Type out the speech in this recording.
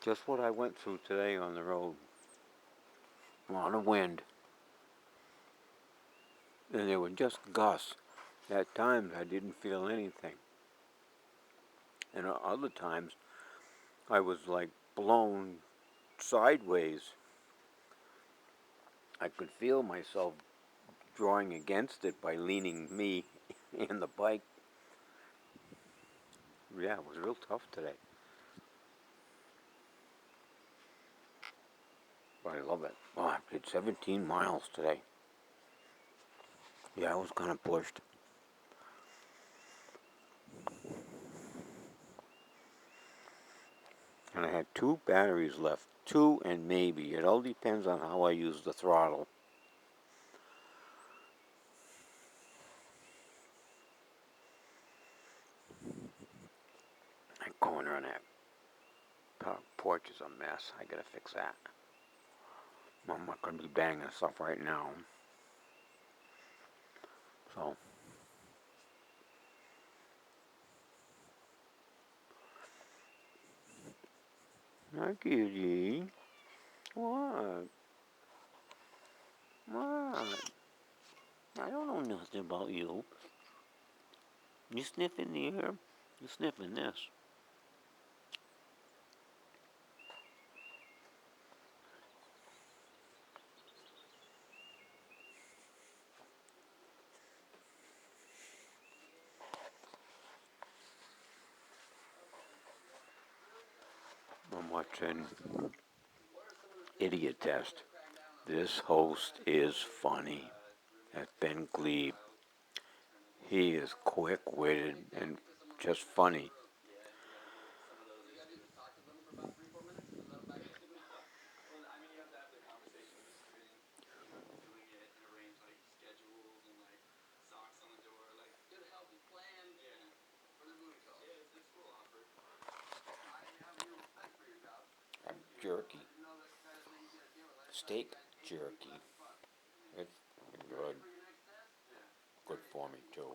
Just what I went through today on the road. A lot of wind. And they were just gusts. At times I didn't feel anything. And other times I was like blown sideways. I could feel myself drawing against it by leaning me and the bike. Yeah, it was real tough today. But I love it. Oh, I did 17 miles today. Yeah, I was kind of pushed. And I had 2 batteries left. 2 and maybe. It all depends on how I use the throttle. That corner on that porch is a mess. I gotta fix that. I'm not gonna be banging stuff right now. So, hi cutie. What? What? I don't know nothing about you. You sniffing the air? You sniffing this? I'm watching Idiot Test. This host is funny. That's Ben Glebe. He is quick-witted and just funny. Jerky. Steak jerky. It's good. Good for me too.